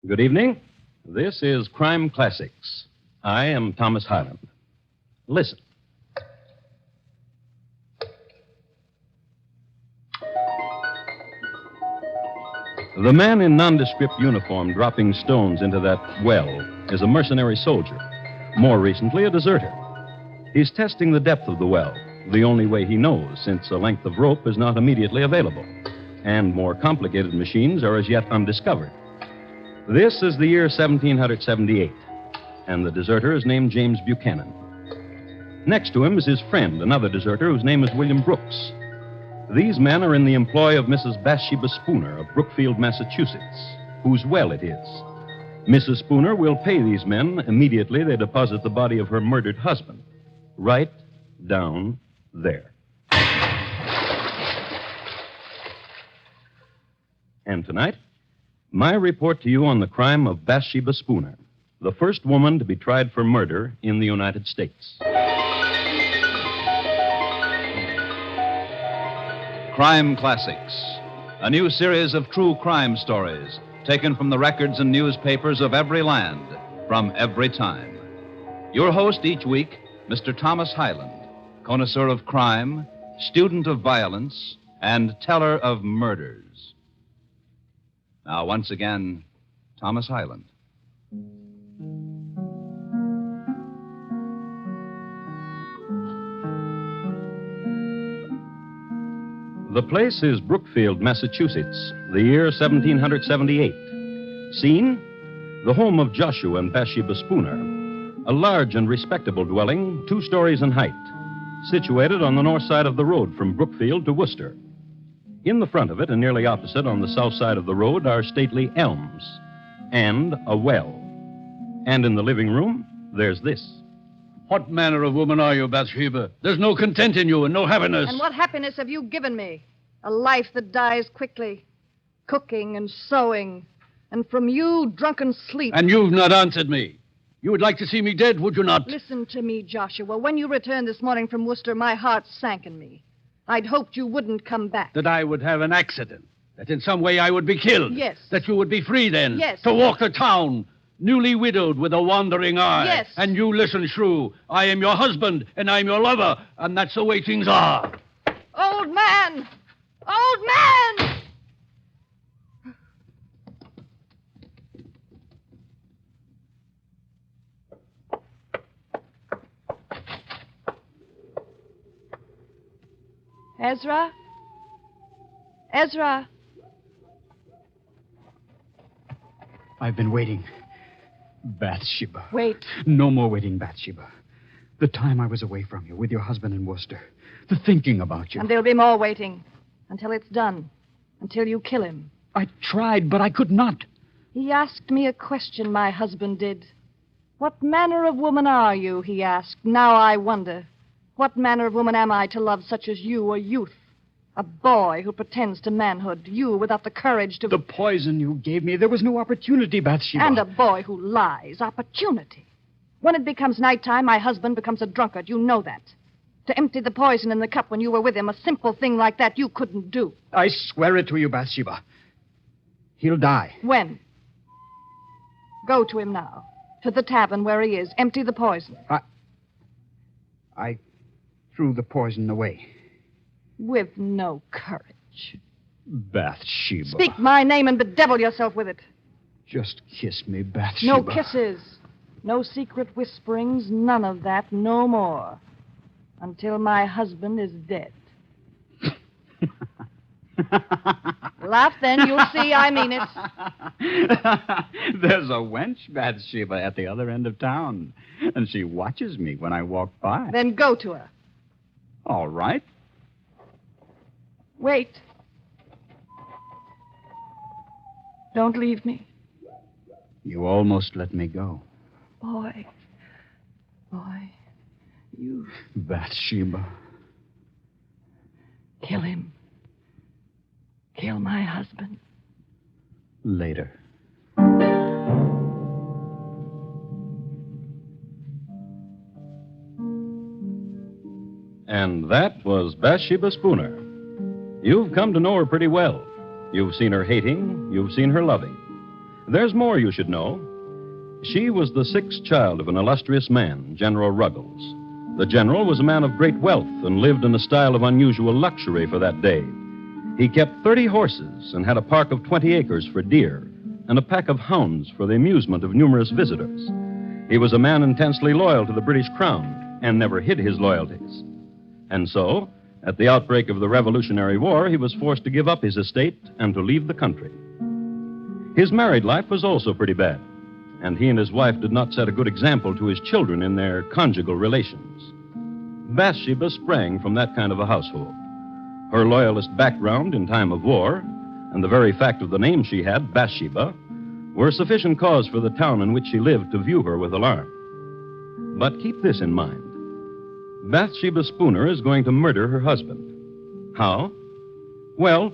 Good evening. This is Crime Classics. I am Thomas Hyland. Listen. The man in nondescript uniform dropping stones into that well is a mercenary soldier, more recently a deserter. He's testing the depth of the well, the only way he knows, since a length of rope is not immediately available, and more complicated machines are as yet undiscovered. This is the year 1778, and the deserter is named James Buchanan. Next to him is his friend, another deserter whose name is William Brooks. These men are in the employ of Mrs. Bathsheba Spooner of Brookfield, Massachusetts, whose well it is. Mrs. Spooner will pay these men immediately they deposit the body of her murdered husband, right down there. And tonight, my report to you on the crime of Bathsheba Spooner, the first woman to be tried for murder in the United States. Crime Classics, a new series of true crime stories taken from the records and newspapers of every land, from every time. Your host each week, Mr. Thomas Hyland, connoisseur of crime, student of violence, and teller of murders. Now, once again, Thomas Hyland. The place is Brookfield, Massachusetts, the year 1778. Scene, the home of Joshua and Bathsheba Spooner, a large and respectable dwelling, 2 stories in height, situated on the north side of the road from Brookfield to Worcester. In the front of it, and nearly opposite on the south side of the road, are stately elms and a well. And in the living room, there's this. What manner of woman are you, Bathsheba? There's no content in you and no happiness. And what happiness have you given me? A life that dies quickly, cooking and sewing, and from you, drunken sleep. And you've not answered me. You would like to see me dead, would you not? Listen to me, Joshua. When you returned this morning from Worcester, my heart sank in me. I'd hoped you wouldn't come back. That I would have an accident. That in some way I would be killed. Yes. That you would be free then. Yes. To walk the town, newly widowed with a wandering eye. Yes. And you listen, shrew. I am your husband, and I'm your lover, and that's the way things are. Old man! Old man! Ezra? Ezra? I've been waiting. Bathsheba. Wait. No more waiting, Bathsheba. The time I was away from you with your husband in Worcester. The thinking about you. And there'll be more waiting. Until it's done. Until you kill him. I tried, but I could not. He asked me a question, my husband did. What manner of woman are you, he asked. Now I wonder. What manner of woman am I to love such as you, a youth? A boy who pretends to manhood. You without the courage to... The poison you gave me, there was no opportunity, Bathsheba. And a boy who lies. Opportunity. When it becomes nighttime, my husband becomes a drunkard. You know that. To empty the poison in the cup when you were with him, a simple thing like that you couldn't do. I swear it to you, Bathsheba. He'll die. When? Go to him now. To the tavern where he is. Empty the poison. I threw the poison away. With no courage. Bathsheba. Speak my name and bedevil yourself with it. Just kiss me, Bathsheba. No kisses. No secret whisperings. None of that. No more. Until my husband is dead. Laugh then. You'll see I mean it. There's a wench, Bathsheba, at the other end of town. And she watches me when I walk by. Then go to her. All right. Wait. Don't leave me. You almost let me go. Boy, you... Bathsheba. Kill him. Kill my husband. Later. And that was Bathsheba Spooner. You've come to know her pretty well. You've seen her hating, you've seen her loving. There's more you should know. She was the sixth child of an illustrious man, General Ruggles. The general was a man of great wealth and lived in a style of unusual luxury for that day. He kept 30 horses and had a park of 20 acres for deer and a pack of hounds for the amusement of numerous visitors. He was a man intensely loyal to the British Crown and never hid his loyalties. And so, at the outbreak of the Revolutionary War, he was forced to give up his estate and to leave the country. His married life was also pretty bad, and he and his wife did not set a good example to his children in their conjugal relations. Bathsheba sprang from that kind of a household. Her loyalist background in time of war, and the very fact of the name she had, Bathsheba, were sufficient cause for the town in which she lived to view her with alarm. But keep this in mind. Bathsheba Spooner is going to murder her husband. How? Well,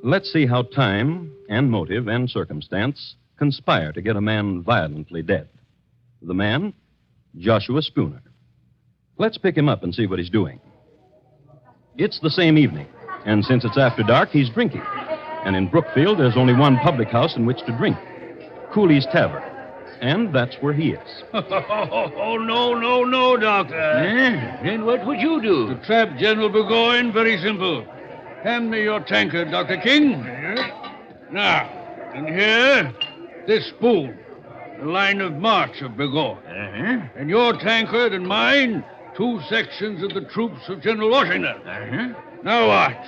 let's see how time and motive and circumstance conspire to get a man violently dead. The man, Joshua Spooner. Let's pick him up and see what he's doing. It's the same evening, and since it's after dark, he's drinking. And in Brookfield, there's only one public house in which to drink, Cooley's Tavern. And that's where he is. Oh, no, Doctor. Then what would you do? To trap General Burgoyne, very simple. Hand me your tankard, Dr. King. Now, and here, this spoon, the line of march of Burgoyne. And your tankard and mine, 2 sections of the troops of General Washington. Now watch.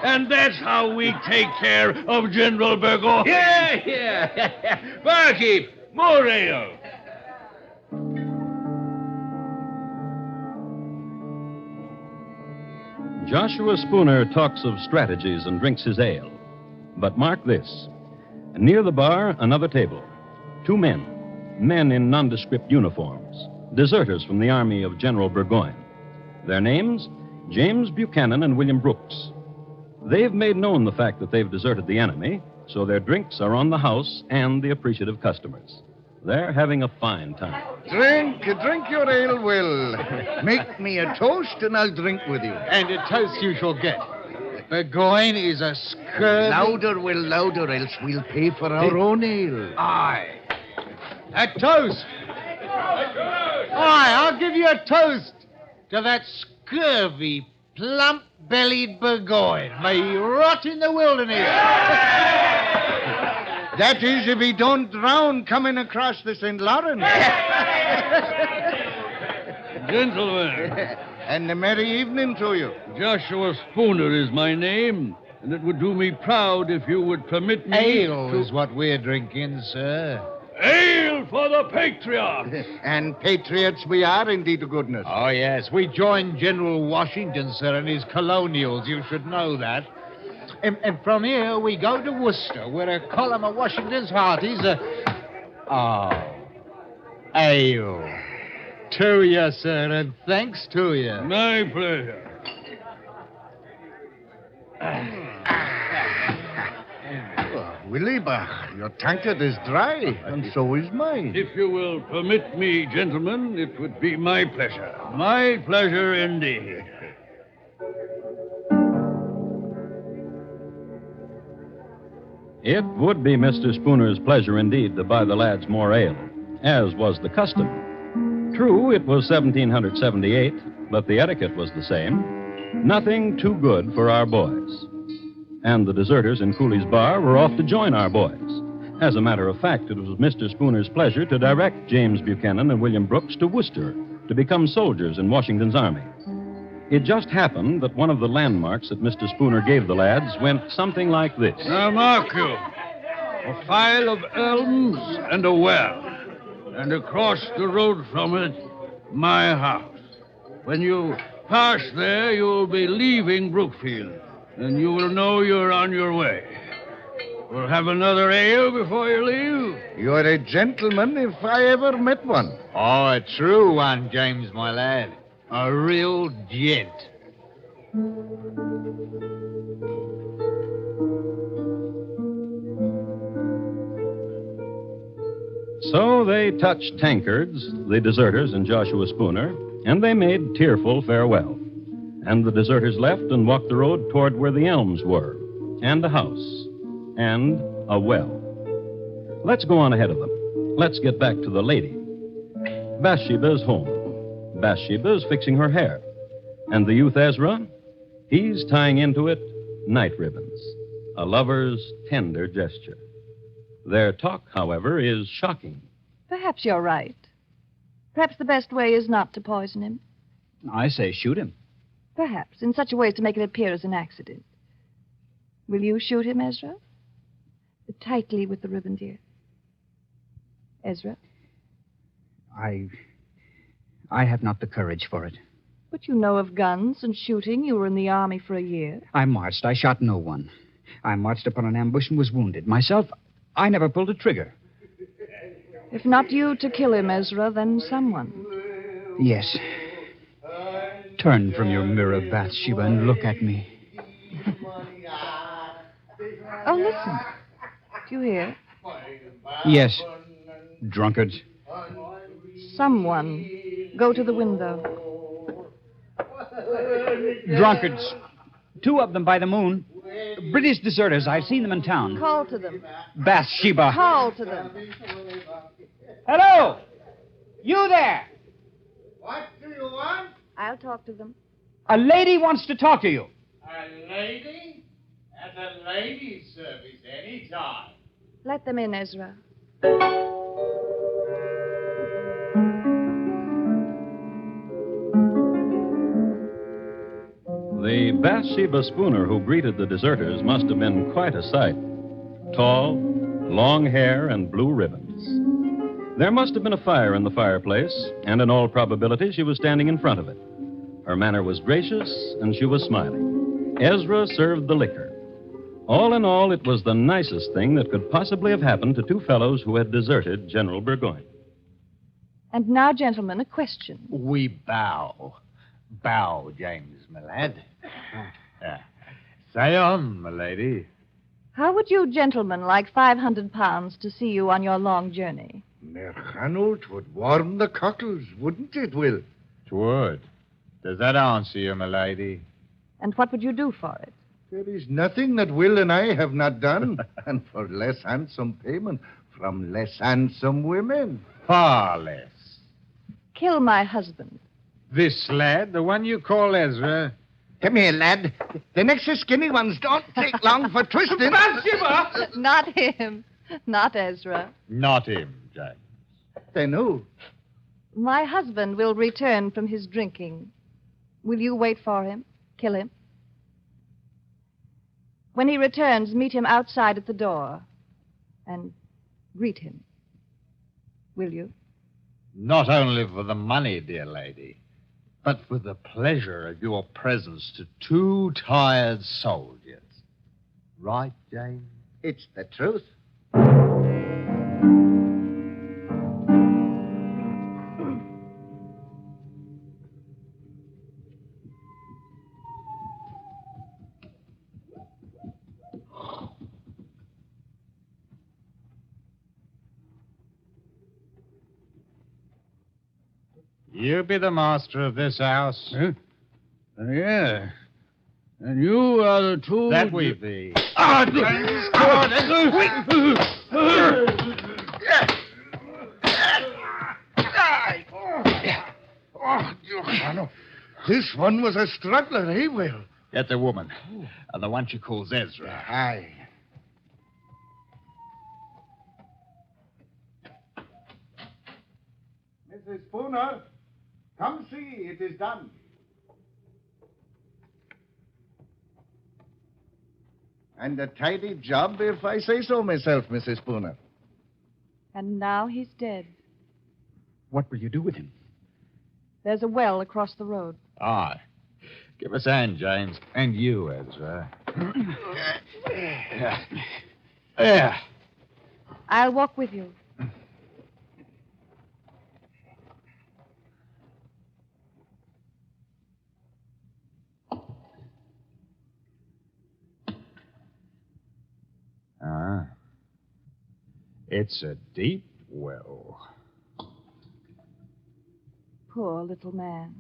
And that's how we take care of General Burgoyne. Yeah. Barkeep, more ale. Joshua Spooner talks of strategies and drinks his ale. But mark this. Near the bar, another table. 2 men in nondescript uniforms, deserters from the army of General Burgoyne. Their names, James Buchanan and William Brooks. They've made known the fact that they've deserted the enemy, so their drinks are on the house and the appreciative customers. They're having a fine time. Drink your ale, Will. Make me a toast and I'll drink with you. And a toast you shall get. Burgoyne is a scurvy... Louder, Will, louder, else we'll pay for our own ale. Aye. A toast. Aye, I'll give you a toast to that scurvy, plump-bellied Burgoyne. May he rot in the wilderness. That is, if he don't drown coming across the St. Lawrence. Gentlemen. And a merry evening to you. Joshua Spooner is my name, and it would do me proud if you would permit me Ale to... is what we're drinking, sir. Ale for the patriots! And patriots we are, indeed, to goodness. Oh, yes. We joined General Washington, sir, and his colonials. You should know that. And from here, we go to Worcester, where a column of Washington's hearties ale. To you, sir, and thanks to you. My pleasure. Willie, your tankard is dry, and so is mine. If you will permit me, gentlemen, it would be my pleasure. My pleasure indeed. It would be Mr. Spooner's pleasure indeed to buy the lads more ale, as was the custom. True, it was 1778, but the etiquette was the same. Nothing too good for our boys. And the deserters in Cooley's bar were off to join our boys. As a matter of fact, it was Mr. Spooner's pleasure to direct James Buchanan and William Brooks to Worcester to become soldiers in Washington's army. It just happened that one of the landmarks that Mr. Spooner gave the lads went something like this. Now, mark you. A file of elms and a well. And across the road from it, my house. When you pass there, you'll be leaving Brookfield, and you will know you're on your way. We'll have another ale before you leave. You're a gentleman if I ever met one. Oh, a true one, James, my lad. A real gent. So they touched tankards, the deserters and Joshua Spooner, and they made tearful farewell. And the deserters left and walked the road toward where the elms were, and a house, and a well. Let's go on ahead of them. Let's get back to the lady. Bathsheba is home. Bathsheba is fixing her hair. And the youth Ezra, he's tying into it night ribbons, a lover's tender gesture. Their talk, however, is shocking. Perhaps you're right. Perhaps the best way is not to poison him. I say shoot him. Perhaps, in such a way as to make it appear as an accident. Will you shoot him, Ezra? Tightly with the ribbon, dear. Ezra? I have not the courage for it. But you know of guns and shooting. You were in the army for a year. I marched. I shot no one. I marched upon an ambush and was wounded. Myself, I never pulled a trigger. If not you to kill him, Ezra, then someone. Yes. Turn from your mirror, Bathsheba, and look at me. Oh, listen. Do you hear? Yes. Drunkards. Someone. Go to the window. Drunkards. 2 of them by the moon. British deserters. I've seen them in town. Call to them. Bathsheba. Call to them. Hello! You there! What do you want? I'll talk to them. A lady wants to talk to you. A lady? At a lady's service any time. Let them in, Ezra. The Bathsheba Spooner who greeted the deserters must have been quite a sight. Tall, long hair, and blue ribbons. There must have been a fire in the fireplace, and in all probability she was standing in front of it. Her manner was gracious, and she was smiling. Ezra served the liquor. All in all, it was the nicest thing that could possibly have happened to 2 fellows who had deserted General Burgoyne. And now, gentlemen, a question. We bow. Bow, James, my lad. Say on, my lady. How would you gentlemen like 500 pounds to see you on your long journey? Merchanul, 'twould warm the cockles, wouldn't it, Will? 'Twould. Does that answer you, my lady? And what would you do for it? There is nothing that Will and I have not done, and for less handsome payment from less handsome women. Far less. Kill my husband. This lad, the one you call Ezra. Come here, lad. The next skinny ones don't take long for twisting. Not him. Not Ezra. Not him, James. Then who? My husband will return from his drinking. Will you wait for him? Kill him? When he returns, meet him outside at the door and greet him. Will you? Not only for the money, dear lady, but for the pleasure of your presence to 2 tired soldiers. Right, James? It's the truth. You be the master of this house. Yeah. And you are the 2... That we be. This one was a struggler, eh, Will? Get the woman. And the one she calls Ezra. Aye. Mrs. Spooner, come see, it is done. And a tidy job, if I say so myself, Mrs. Spooner. And now he's dead. What will you do with him? There's a well across the road. Aye. Give us a hand, James. And you, Ezra. There. I'll walk with you. It's a deep well. Poor little man.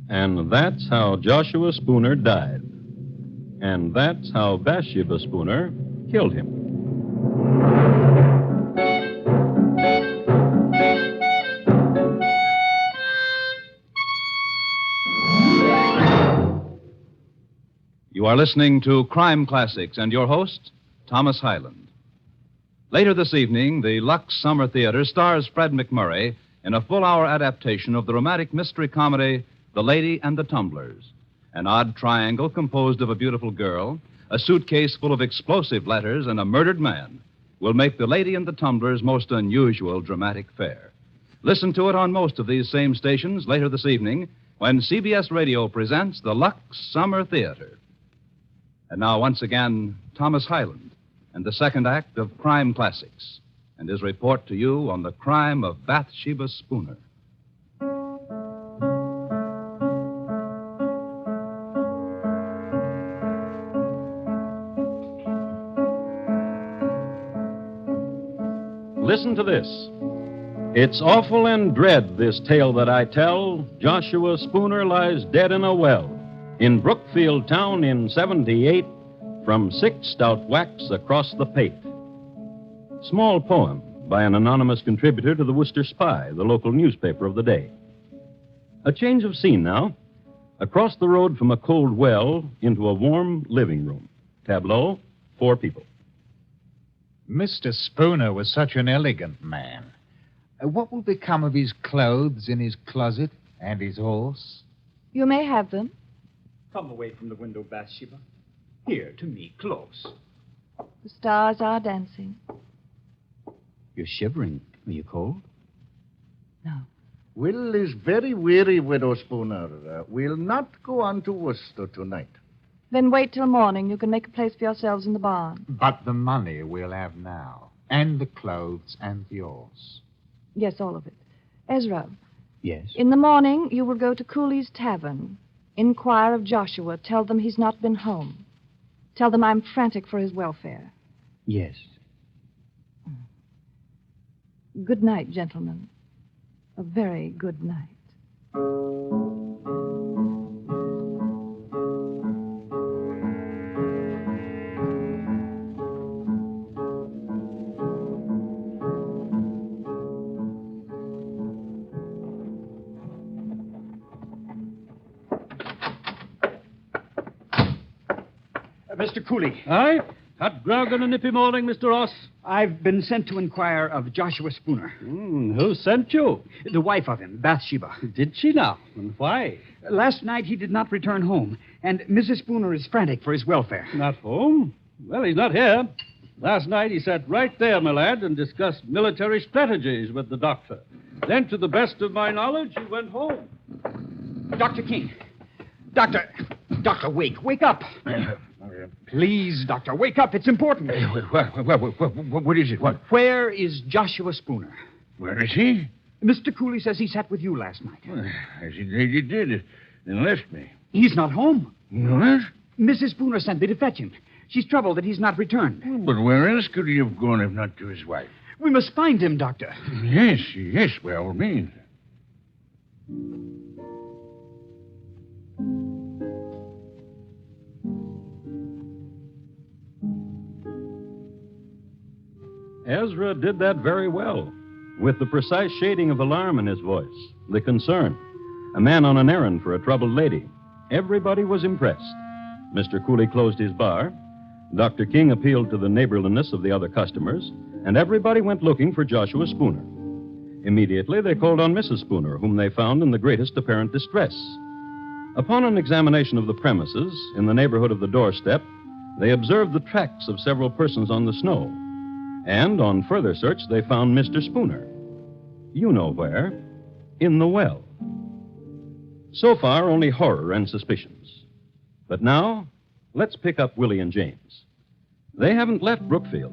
And that's how Joshua Spooner died. And that's how Bathsheba Spooner killed him. You are listening to Crime Classics and your host, Thomas Hyland. Later this evening, the Lux Summer Theater stars Fred McMurray in a full-hour adaptation of the romantic mystery comedy The Lady and the Tumblers, an odd triangle composed of a beautiful girl, a suitcase full of explosive letters, and a murdered man will make The Lady and the Tumblers' most unusual dramatic fare. Listen to it on most of these same stations later this evening when CBS Radio presents the Lux Summer Theater. And now, once again, Thomas Hyland and the second act of Crime Classics and his report to you on the crime of Bathsheba Spooner. Listen to this. It's awful and dread, this tale that I tell. Joshua Spooner lies dead in a well in Brookfield town in 78 from 6 stout whacks across the pate. Small poem by an anonymous contributor to the Worcester Spy, the local newspaper of the day. A change of scene now. Across the road from a cold well into a warm living room. Tableau, 4 people. Mr. Spooner was such an elegant man. What will become of his clothes in his closet and his horse? You may have them. Come away from the window, Bathsheba. Here, to me, close. The stars are dancing. You're shivering. Are you cold? No. Will is very weary, Widow Spooner. We'll not go on to Worcester tonight. Then wait till morning. You can make a place for yourselves in the barn. But the money we'll have now, and the clothes and the horse. Yes, all of it. Ezra, Yes. in the morning you will go to Cooley's Tavern. Inquire of Joshua. Tell them he's not been home. Tell them I'm frantic for his welfare. Yes. Good night, gentlemen. A very good night. Mr. Cooley. Aye? Hot grog on a nippy morning, Mr. Ross? I've been sent to inquire of Joshua Spooner. Who sent you? The wife of him, Bathsheba. Did she now? And why? Last night he did not return home, and Mrs. Spooner is frantic for his welfare. Not home? Well, he's not here. Last night he sat right there, my lad, and discussed military strategies with the doctor. Then, to the best of my knowledge, he went home. Dr. King. Doctor, wake up. Please, Doctor, wake up. It's important. What is it? What? Where is Joshua Spooner? Where is he? Mr. Cooley says he sat with you last night. As he did, then left me. He's not home. What? Mrs. Spooner sent me to fetch him. She's troubled that he's not returned. But where else could he have gone if not to his wife? We must find him, Doctor. Yes, by all means. Ezra did that very well, with the precise shading of alarm in his voice, the concern. A man on an errand for a troubled lady. Everybody was impressed. Mr. Cooley closed his bar. Dr. King appealed to the neighborliness of the other customers, and everybody went looking for Joshua Spooner. Immediately, they called on Mrs. Spooner, whom they found in the greatest apparent distress. Upon an examination of the premises, in the neighborhood of the doorstep, they observed the tracks of several persons on the snow. And on further search, they found Mr. Spooner. You know where. In the well. So far, only horror and suspicions. But now, let's pick up Willie and James. They haven't left Brookfield.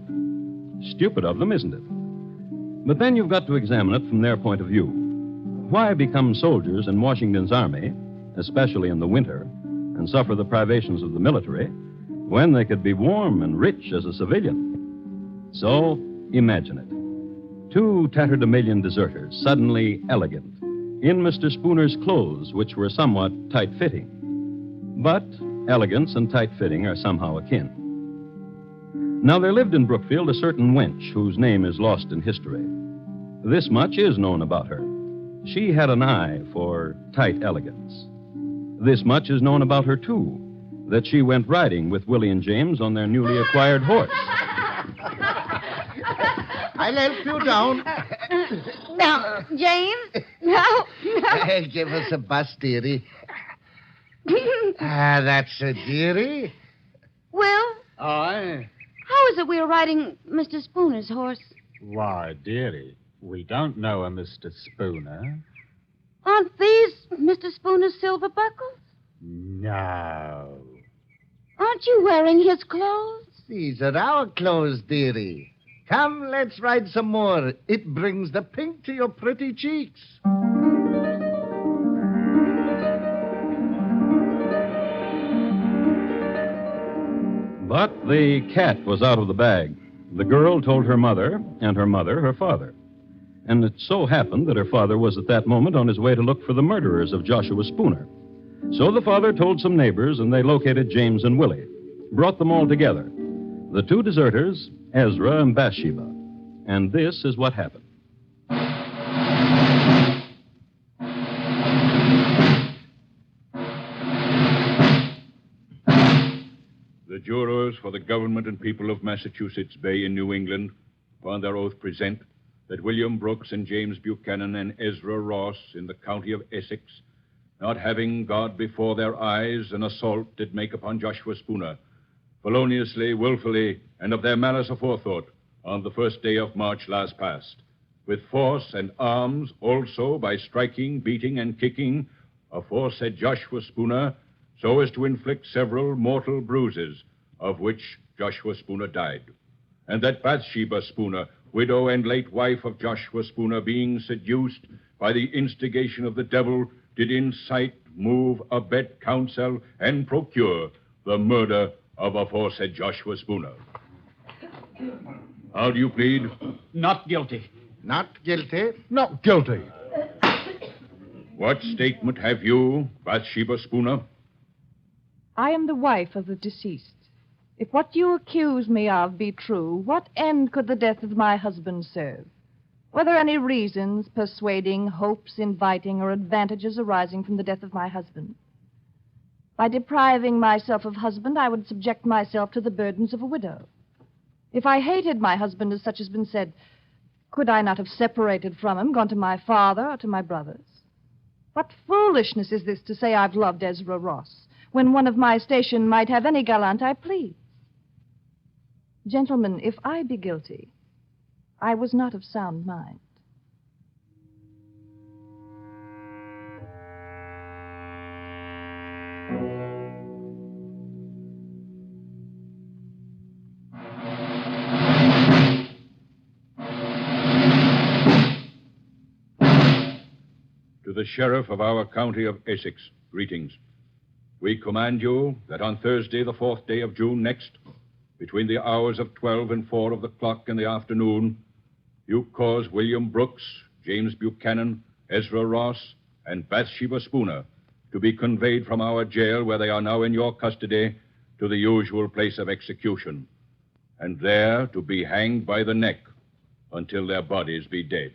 Stupid of them, isn't it? But then you've got to examine it from their point of view. Why become soldiers in Washington's army, especially in the winter, and suffer the privations of the military, when they could be warm and rich as a civilian? So, imagine it. 2 tatterdemalion deserters, suddenly elegant, in Mr. Spooner's clothes, which were somewhat tight-fitting. But elegance and tight-fitting are somehow akin. Now, there lived in Brookfield a certain wench whose name is lost in history. This much is known about her. She had an eye for tight elegance. This much is known about her, too, that she went riding with Willie and James on their newly acquired horse. I'll help you down. Now, James? No. Give us a bus, dearie. That's a dearie. Will, Aye. how is it we are riding Mr. Spooner's horse? Why, dearie, we don't know a Mr. Spooner. Aren't these Mr. Spooner's silver buckles? No. Aren't you wearing his clothes? These are our clothes, dearie. Come, let's ride some more. It brings the pink to your pretty cheeks. But the cat was out of the bag. The girl told her mother, and her mother her father. And it so happened that her father was at that moment on his way to look for the murderers of Joshua Spooner. So the father told some neighbors, and they located James and Willie, brought them all together. The two deserters, Ezra and Bathsheba. And this is what happened. The jurors for the government and people of Massachusetts Bay in New England, upon their oath, present that William Brooks and James Buchanan and Ezra Ross in the county of Essex, not having God before their eyes, an assault did make upon Joshua Spooner, feloniously, willfully, and of their malice aforethought, on the 1st day of March last past, with force and arms also by striking, beating, and kicking aforesaid Joshua Spooner, so as to inflict several mortal bruises, of which Joshua Spooner died. And that Bathsheba Spooner, widow and late wife of Joshua Spooner, being seduced by the instigation of the devil, did incite, move, abet, counsel, and procure the murder of aforesaid Joshua Spooner. How do you plead? Not guilty. Not guilty. Not guilty. What statement have you, Bathsheba Spooner? I am the wife of the deceased. If what you accuse me of be true, what end could the death of my husband serve? Were there any reasons, persuading, hopes, inviting, or advantages arising from the death of my husband? By depriving myself of husband, I would subject myself to the burdens of a widow. If I hated my husband, as such has been said, could I not have separated from him, gone to my father or to my brothers? What foolishness is this to say I've loved Ezra Ross, when one of my station might have any gallant I please? Gentlemen, if I be guilty, I was not of sound mind. To the sheriff of our county of Essex, greetings. We command you that on Thursday, the 4th day of June next, between the hours of 12 and 4 of the clock in the afternoon, you cause William Brooks, James Buchanan, Ezra Ross, and Bathsheba Spooner to be conveyed from our jail, where they are now in your custody, to the usual place of execution, and there to be hanged by the neck until their bodies be dead.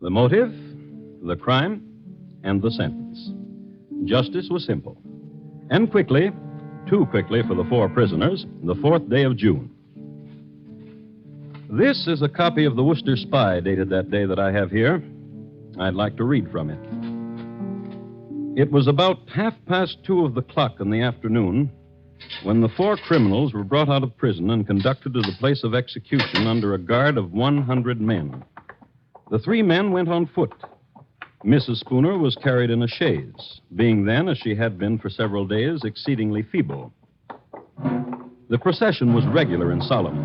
The motive, the crime, and the sentence. Justice was simple. And quickly, too quickly for the 4 prisoners, the 4th day of June. This is a copy of the Worcester Spy dated that day that I have here. I'd like to read from it. It was about 2:30 of the clock in the afternoon when the 4 criminals were brought out of prison and conducted to the place of execution under a guard of 100 men. The 3 men went on foot. Mrs. Spooner was carried in a chaise, being then, as she had been for several days, exceedingly feeble. The procession was regular and solemn.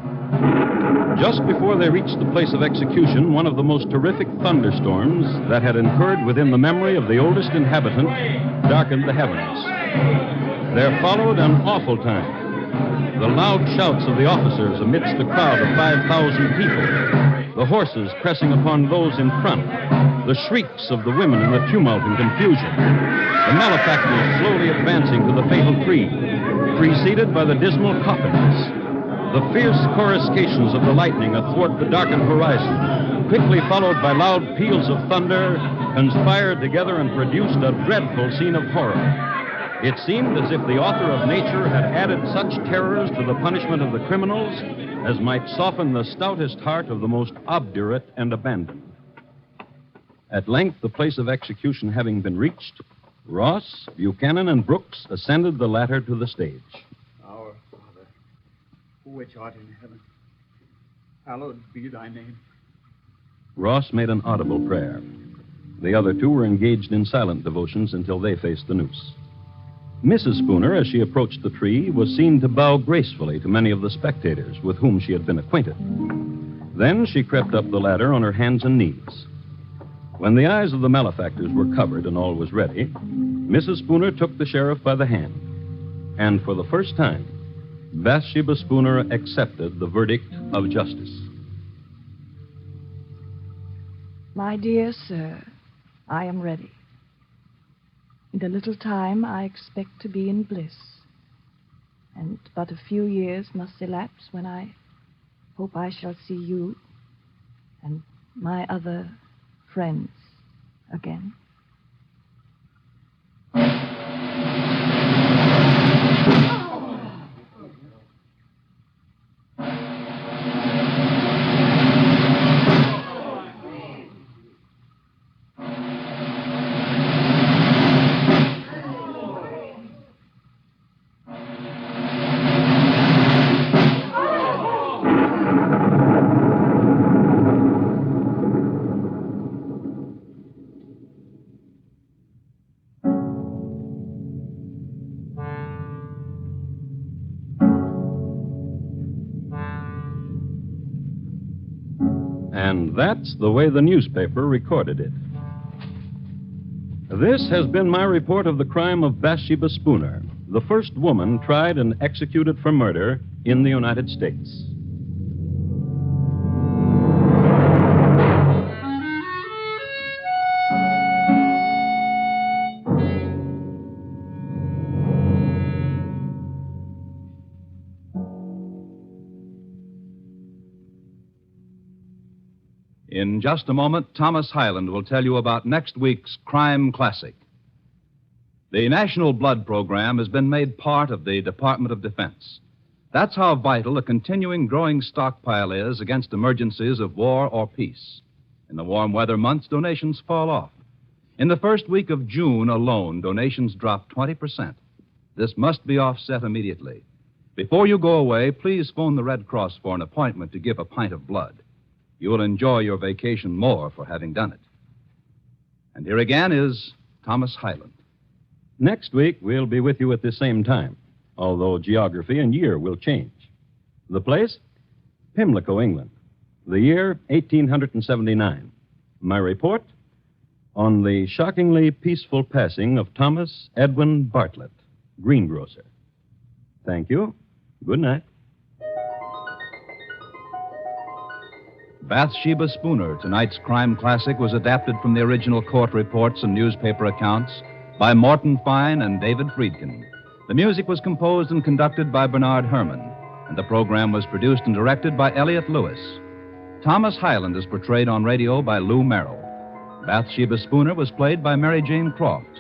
Just before they reached the place of execution, one of the most terrific thunderstorms that had occurred within the memory of the oldest inhabitant darkened the heavens. There followed an awful time. The loud shouts of the officers amidst the crowd of 5,000 people. The horses pressing upon those in front. The shrieks of the women in the tumult and confusion. The malefactors slowly advancing to the fatal tree, preceded by the dismal coffins. The fierce coruscations of the lightning athwart the darkened horizon, quickly followed by loud peals of thunder, conspired together and produced a dreadful scene of horror. It seemed as if the author of nature had added such terrors to the punishment of the criminals as might soften the stoutest heart of the most obdurate and abandoned. At length, the place of execution having been reached, Ross, Buchanan, and Brooks ascended the ladder to the stage. Our Father, which art in heaven, hallowed be thy name. Ross made an audible prayer. The other two were engaged in silent devotions until they faced the noose. Mrs. Spooner, as she approached the tree, was seen to bow gracefully to many of the spectators with whom she had been acquainted. Then she crept up the ladder on her hands and knees. When the eyes of the malefactors were covered and all was ready, Mrs. Spooner took the sheriff by the hand. And for the first time, Bathsheba Spooner accepted the verdict of justice. My dear sir, I am ready. In a little time, I expect to be in bliss. And but a few years must elapse when I hope I shall see you and my other friends again. And that's the way the newspaper recorded it. This has been my report of the crime of Bathsheba Spooner, the first woman tried and executed for murder in the United States. In just a moment, Thomas Hyland will tell you about next week's Crime Classic. The National Blood Program has been made part of the Department of Defense. That's how vital a continuing growing stockpile is against emergencies of war or peace. In the warm weather months, donations fall off. In the first week of June alone, donations dropped 20%. This must be offset immediately. Before you go away, please phone the Red Cross for an appointment to give a pint of blood. You will enjoy your vacation more for having done it. And here again is Thomas Hyland. Next week, we'll be with you at the same time, although geography and year will change. The place? Pimlico, England. The year, 1879. My report? On the shockingly peaceful passing of Thomas Edwin Bartlett, greengrocer. Thank you. Good night. Bathsheba Spooner, tonight's crime classic, was adapted from the original court reports and newspaper accounts by Morton Fine and David Friedkin. The music was composed and conducted by Bernard Herrmann, and the program was produced and directed by Elliott Lewis. Thomas Hyland is portrayed on radio by Lou Merrill. Bathsheba Spooner was played by Mary Jane Croft.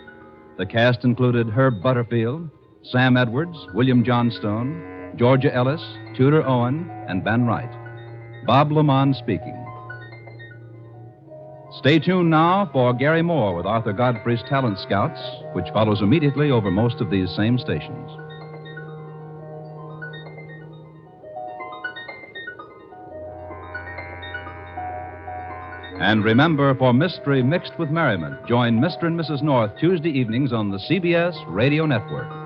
The cast included Herb Butterfield, Sam Edwards, William Johnstone, Georgia Ellis, Tudor Owen, and Ben Wright. Bob Lamont speaking. Stay tuned now for Gary Moore with Arthur Godfrey's Talent Scouts, which follows immediately over most of these same stations. And remember, for mystery mixed with merriment, join Mr. and Mrs. North Tuesday evenings on the CBS Radio Network.